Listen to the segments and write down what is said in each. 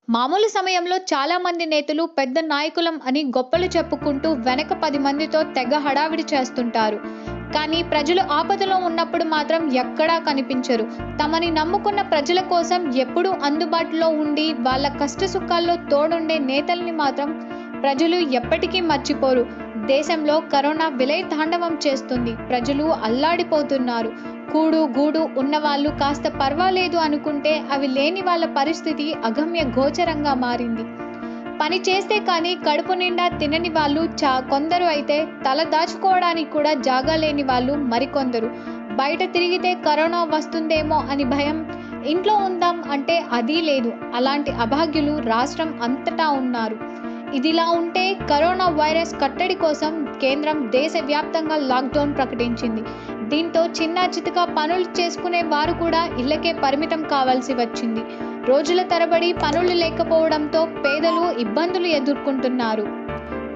మామూలు సమయంలో చాలా మంది నేతలు పెద్ద నాయకులం అని గొప్పలు చెప్పుకుంటూ వెనక 10 మందితో తెగ హడావిడి చేస్తుంటారు. కానీ ప్రజలు ఆపదలో ఉన్నప్పుడు మాత్రం ఎక్కడా కనిపించరు. తమని నమ్ముకున్న ప్రజల కోసం ఎప్పుడూ అందుబాటులో ఉండి వాళ్ళ కష్ట సుఖాల్లో తోడుండే నేతల్ని మాత్రం ప్రజలు ఎప్పటికీ మర్చిపోరు. దేశంలో కరోనా విలయ తాండవం చేస్తుంది. ప్రజలు అల్లాడిపోతున్నారు. కూడు గూడు ఉన్నవాళ్ళు కాస్త పర్వాలేదు అనుకుంటే అవి లేని వాళ్ళ పరిస్థితి అగమ్య గోచరంగా మారింది. పని చేస్తే కానీ కడుపు నిండా తినని వాళ్ళు కొందరు అయితే తల దాచుకోవడానికి కూడా జాగా లేని వాళ్ళు మరికొందరు. బయట తిరిగితే కరోనా వస్తుందేమో అని భయం, ఇంట్లో ఉందాం అంటే అదీ లేదు. అలాంటి అభాగ్యులు రాష్ట్రం అంతటా ఉన్నారు. ఇదిలా ఉంటే కరోనా వైరస్ కట్టడి కోసం కేంద్రం దేశవ్యాప్తంగా లాక్డౌన్ ప్రకటించింది. దీంతో చిన్న చితక పనులు చేసుకునే వారు కూడా ఇళ్లకే పరిమితం కావాల్సి వచ్చింది. రోజుల తరబడి పనులు లేకపోవడంతో పేదలు ఇబ్బందులు ఎదుర్కొంటున్నారు.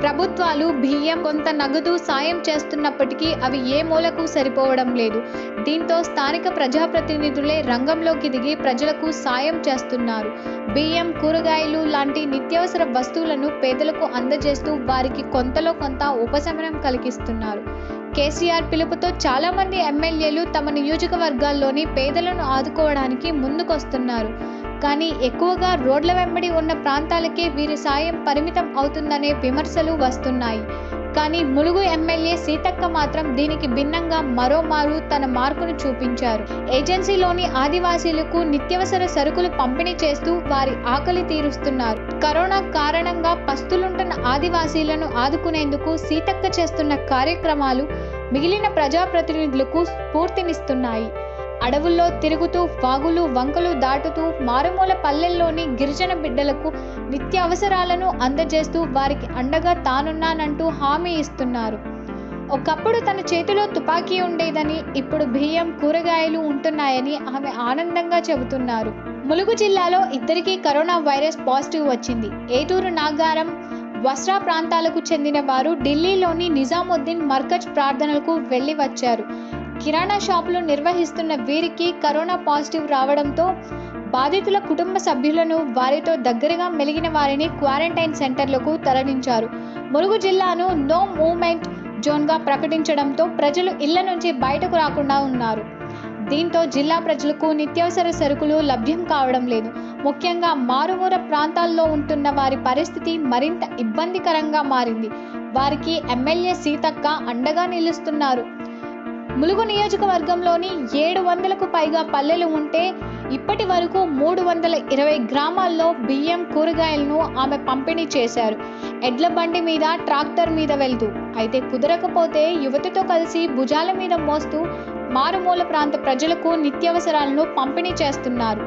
ప్రభుత్వాలు బియ్యం, కొంత నగదు సాయం చేస్తున్నప్పటికీ అవి ఏ మూలకు సరిపోవడం లేదు. దీంతో స్థానిక ప్రజాప్రతినిధులే రంగంలోకి దిగి ప్రజలకు సాయం చేస్తున్నారు. బియ్యం, కూరగాయలు లాంటి నిత్యావసర వస్తువులను పేదలకు అందజేస్తూ వారికి కొంతలో కొంత ఉపశమనం కలిగిస్తున్నారు. కేసీఆర్ పిలుపుతో చాలా మంది ఎమ్మెల్యేలు తమ నియోజకవర్గాల్లోని పేదలను ఆదుకోవడానికి ముందుకొస్తున్నారు. కానీ ఎక్కువగా రోడ్ల వెంబడి ఉన్న ప్రాంతాలకే వీరి సాయం పరిమితం అవుతుందనే విమర్శలు వస్తున్నాయి. కానీ ములుగు ఎమ్మెల్యే సీతక్క మాత్రం దీనికి భిన్నంగా మరోమారు తన మార్కును చూపించారు. ఏజెన్సీలోని ఆదివాసీలకు నిత్యావసర సరుకులు పంపిణీ చేస్తూ వారి ఆకలి తీరుస్తున్నారు. కరోనా కారణంగా పస్తులుంటున్న ఆదివాసీలను ఆదుకునేందుకు సీతక్క చేస్తున్న కార్యక్రమాలు మిగిలిన ప్రజాప్రతినిధులకు స్ఫూర్తినిస్తున్నాయి. అడవుల్లో తిరుగుతూ, వాగులు వంకలు దాటుతూ, మారుమూల పల్లెల్లోని గిరిజన బిడ్డలకు నిత్య అవసరాలను అందజేస్తూ వారికి అండగా తానున్నానంటూ హామీ ఇస్తున్నారు. ఒకప్పుడు తన చేతిలో తుపాకీ ఉండేదని, ఇప్పుడు బియ్యం, కూరగాయలు ఉంటున్నాయని ఆమె ఆనందంగా చెబుతున్నారు. ములుగు జిల్లాలో ఇద్దరికీ కరోనా వైరస్ పాజిటివ్ వచ్చింది. ఏటూరు నాగారం, వస్త్రా ప్రాంతాలకు చెందిన వారు ఢిల్లీలోని నిజాముద్దీన్ మర్కజ్ ప్రార్థనలకు వెళ్లి వచ్చారు. కిరాణా షాపులు నిర్వహిస్తున్న వీరికి కరోనా పాజిటివ్ రావడంతో బాధితుల కుటుంబ సభ్యులను, వారితో దగ్గరగా మెలిగిన వారిని క్వారంటైన్ సెంటర్లకు తరలించారు. ములుగు జిల్లాను నో మూవ్మెంట్ జోన్గా ప్రకటించడంతో ప్రజలు ఇళ్ల నుంచి బయటకు రాకుండా ఉన్నారు. దీంతో జిల్లా ప్రజలకు నిత్యావసర సరుకులు లభ్యం కావడం లేదు. ముఖ్యంగా మారుమూల ప్రాంతాల్లో ఉంటున్న వారి పరిస్థితి మరింత ఇబ్బందికరంగా మారింది. వారికి ఎమ్మెల్యే సీతక్క అండగా నిలుస్తున్నారు. ములుగు నియోజకవర్గంలోని 700కు పైగా పల్లెలు ఉంటే ఇప్పటి వరకు 320 గ్రామాల్లో బియ్యం, కూరగాయలను ఆమె పంపిణీ చేశారు. ఎడ్ల బండి మీద, ట్రాక్టర్ మీద వెళ్తూ. అయితే కుదరకపోతే యువతతో కలిసి భుజాల మీద మోస్తూ మారుమూల ప్రాంత ప్రజలకు నిత్యావసరాలను పంపిణీ చేస్తున్నారు.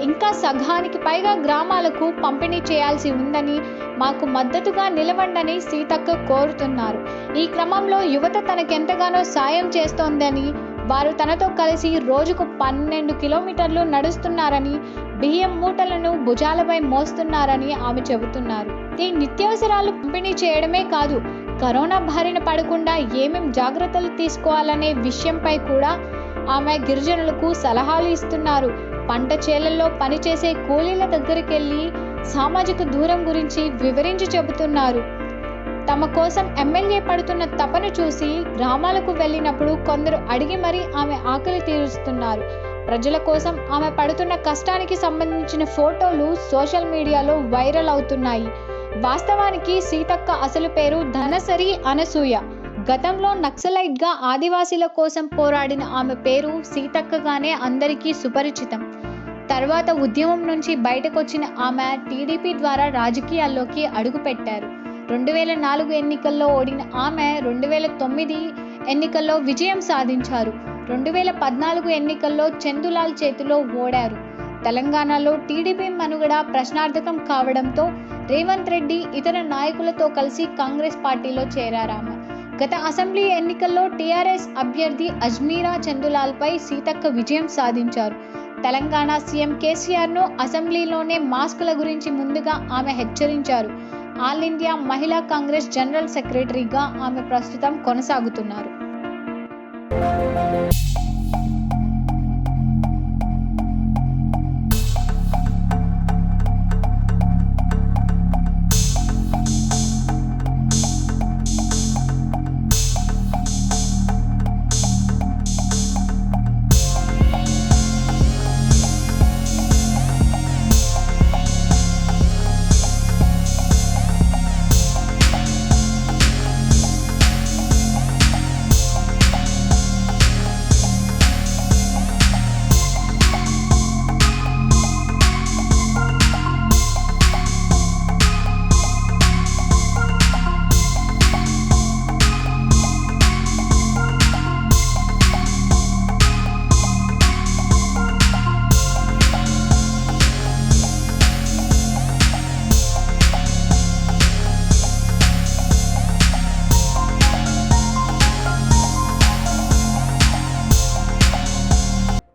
ఇంకా సగానికి పైగా గ్రామాలకు పంపిణీ చేయాల్సి ఉందని, మాకు మద్దతుగా నిలవండని సీతక్క కోరుతున్నారు. ఈ క్రమంలో యువత తనకెంతగానో సాయం చేస్తోందని, వారు తనతో కలిసి రోజుకు 12 కిలోమీటర్లు నడుస్తున్నారని, బియ్యం మూటలను భుజాలపై మోస్తున్నారని ఆమె చెబుతున్నారు. ఈ నిత్యావసరాలు పంపిణీ చేయడమే కాదు, కరోనా బారిన పడకుండా ఏమేం జాగ్రత్తలు తీసుకోవాలనే విషయంపై కూడా ఆమె గిరిజనులకు సలహాలు ఇస్తున్నారు. పంట చేలల్లో పనిచేసే కూలీల దగ్గరికెళ్ళి సామాజిక దూరం గురించి వివరించి చెబుతున్నారు. తమ కోసం ఎమ్మెల్యే పడుతున్న తపన చూసి గ్రామాలకు వెళ్ళినప్పుడు కొందరు అడిగి మరీ ఆమె ఆకలి తీరుస్తున్నారు. ప్రజల కోసం ఆమె పడుతున్న కష్టానికి సంబంధించిన ఫోటోలు సోషల్ మీడియాలో వైరల్ అవుతున్నాయి. వాస్తవానికి సీతక్క అసలు పేరు ధనసరి అనసూయ. గతంలో నక్సలైట్గా ఆదివాసీల కోసం పోరాడిన ఆమె పేరు సీతక్కగానే అందరికీ సుపరిచితం. తర్వాత ఉద్యమం నుంచి బయటకొచ్చిన ఆమె టీడీపీ ద్వారా రాజకీయాల్లోకి అడుగుపెట్టారు. 2004 ఎన్నికల్లో ఓడిన ఆమె 2009 ఎన్నికల్లో విజయం సాధించారు. 2014 ఎన్నికల్లో చందులాల్ చేతిలో ఓడారు. తెలంగాణలో టీడీపీ మనుగడ ప్రశ్నార్థకం కావడంతో రేవంత్ రెడ్డి ఇతర నాయకులతో కలిసి కాంగ్రెస్ పార్టీలో చేరారామె. గత అసెంబ్లీ ఎన్నికల్లో టీఆర్ఎస్ అభ్యర్థి అజ్మీరా చందులాల్పై సీతక్క విజయం సాధించారు. తెలంగాణ సీఎం కేసీఆర్ను అసెంబ్లీలోనే మాస్కుల గురించి ముందుగా ఆమె హెచ్చరించారు. ఆల్ ఇండియా మహిళా కాంగ్రెస్ జనరల్ సెక్రటరీగా ఆమె ప్రస్తుతం కొనసాగుతున్నారు.